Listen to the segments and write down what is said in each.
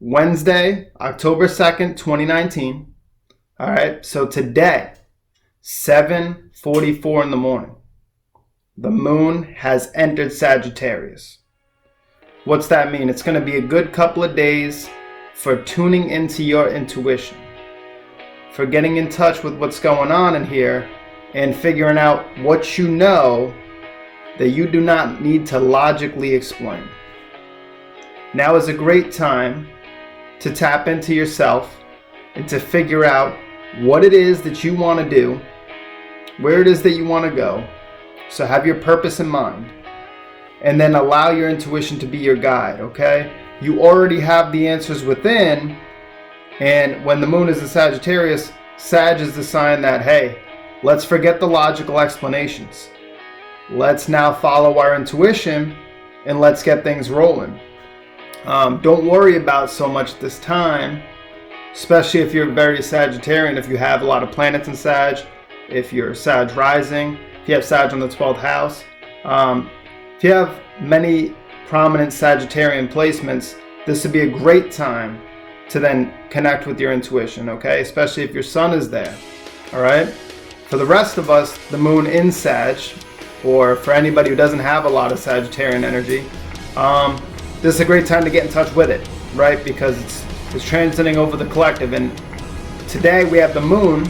Wednesday, October 2nd, 2019. All right, so today, 7:44 in the morning, the moon has entered Sagittarius. What's that mean? It's going to be a good couple of days for tuning into your intuition, for getting in touch with what's going on in here and figuring out what you know that you do not need to logically explain. Now is a great time to tap into yourself and to figure out what it is that you want to do, where it is that you want to go. So have your purpose in mind and then allow your intuition to be your guide, okay? You already have the answers within, and when the moon is in Sagittarius, Sag is the sign that, hey, let's forget the logical explanations. Let's now follow our intuition and let's get things rolling. Don't worry about so much this time, especially if you're very Sagittarian, if you have a lot of planets in Sag, if you're Sag rising, if you have Sag on the 12th house. If you have many prominent Sagittarian placements, this would be a great time to then connect with your intuition, okay? Especially if your sun is there, all right? For the rest of us, the moon in Sag, or for anybody who doesn't have a lot of Sagittarian energy, this is a great time to get in touch with it, right? Because it's transiting over the collective. And today we have the moon,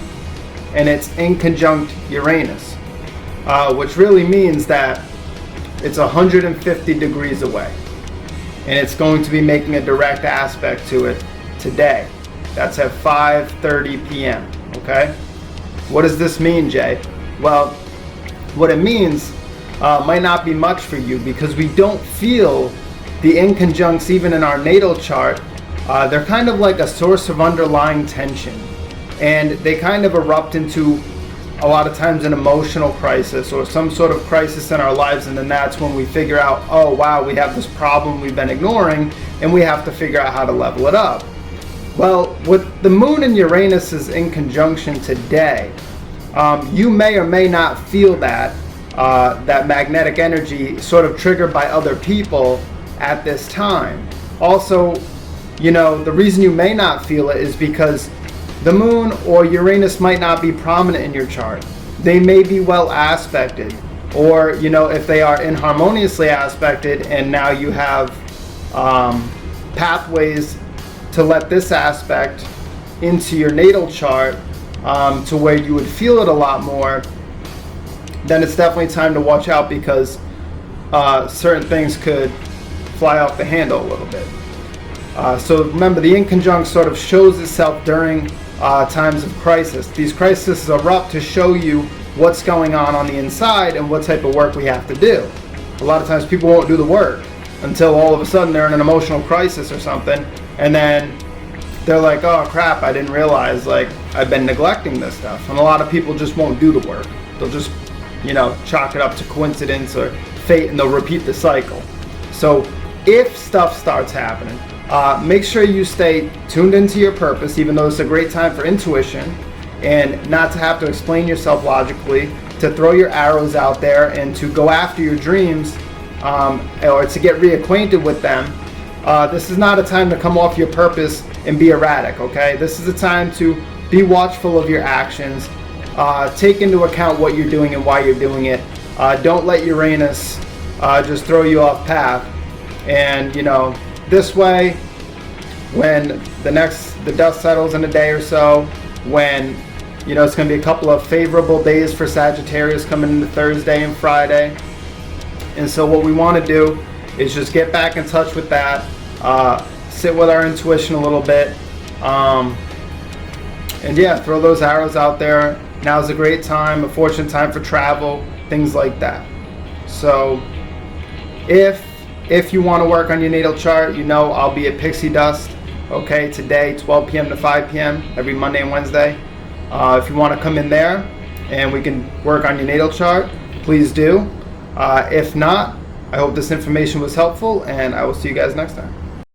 and it's inconjunct Uranus, which really means that it's 150 degrees away. And it's going to be making a direct aspect to it today. That's at 5:30 p.m., okay? What does this mean, Jay? Well, what it means might not be much for you because we don't feel the inconjuncts even in our natal chart. They're kind of like a source of underlying tension, and they kind of erupt into a lot of times an emotional crisis or some sort of crisis in our lives, and then that's when we figure out, oh wow, we have this problem we've been ignoring and we have to figure out how to level it up. Well, with the moon and Uranus is in conjunction today, you may or may not feel that magnetic energy sort of triggered by other people at this time. Also, you know, the reason you may not feel it is because the moon or Uranus might not be prominent in your chart. They may be well aspected, or, you know, if they are inharmoniously aspected and now you have pathways to let this aspect into your natal chart to where you would feel it a lot more, then it's definitely time to watch out because certain things could fly off the handle a little bit. So remember, the inconjunct sort of shows itself during times of crisis. These crises erupt to show you what's going on the inside and what type of work we have to do. A lot of times people won't do the work until all of a sudden they're in an emotional crisis or something, and then they're like, oh crap, I didn't realize, like, I've been neglecting this stuff. And a lot of people just won't do the work. They'll just, you know, chalk it up to coincidence or fate, and they'll repeat the cycle. So if stuff starts happening, make sure you stay tuned into your purpose, even though it's a great time for intuition, and not to have to explain yourself logically, to throw your arrows out there and to go after your dreams, or to get reacquainted with them. This is not a time to come off your purpose and be erratic, okay? This is a time to be watchful of your actions, take into account what you're doing and why you're doing it. Don't let Uranus just throw you off path. And, you know, this way, when the dust settles in a day or so, when, you know, it's going to be a couple of favorable days for Sagittarius coming into Thursday and Friday. And so what we want to do is just get back in touch with that, sit with our intuition a little bit, and yeah, throw those arrows out there. Now's a great time, a fortunate time for travel, things like that. So if you want to work on your natal chart, you know I'll be at Pixie Dust, okay, today, 12 p.m. to 5 p.m. every Monday and Wednesday. If you want to come in there and we can work on your natal chart, please do. If not, I hope this information was helpful, and I will see you guys next time.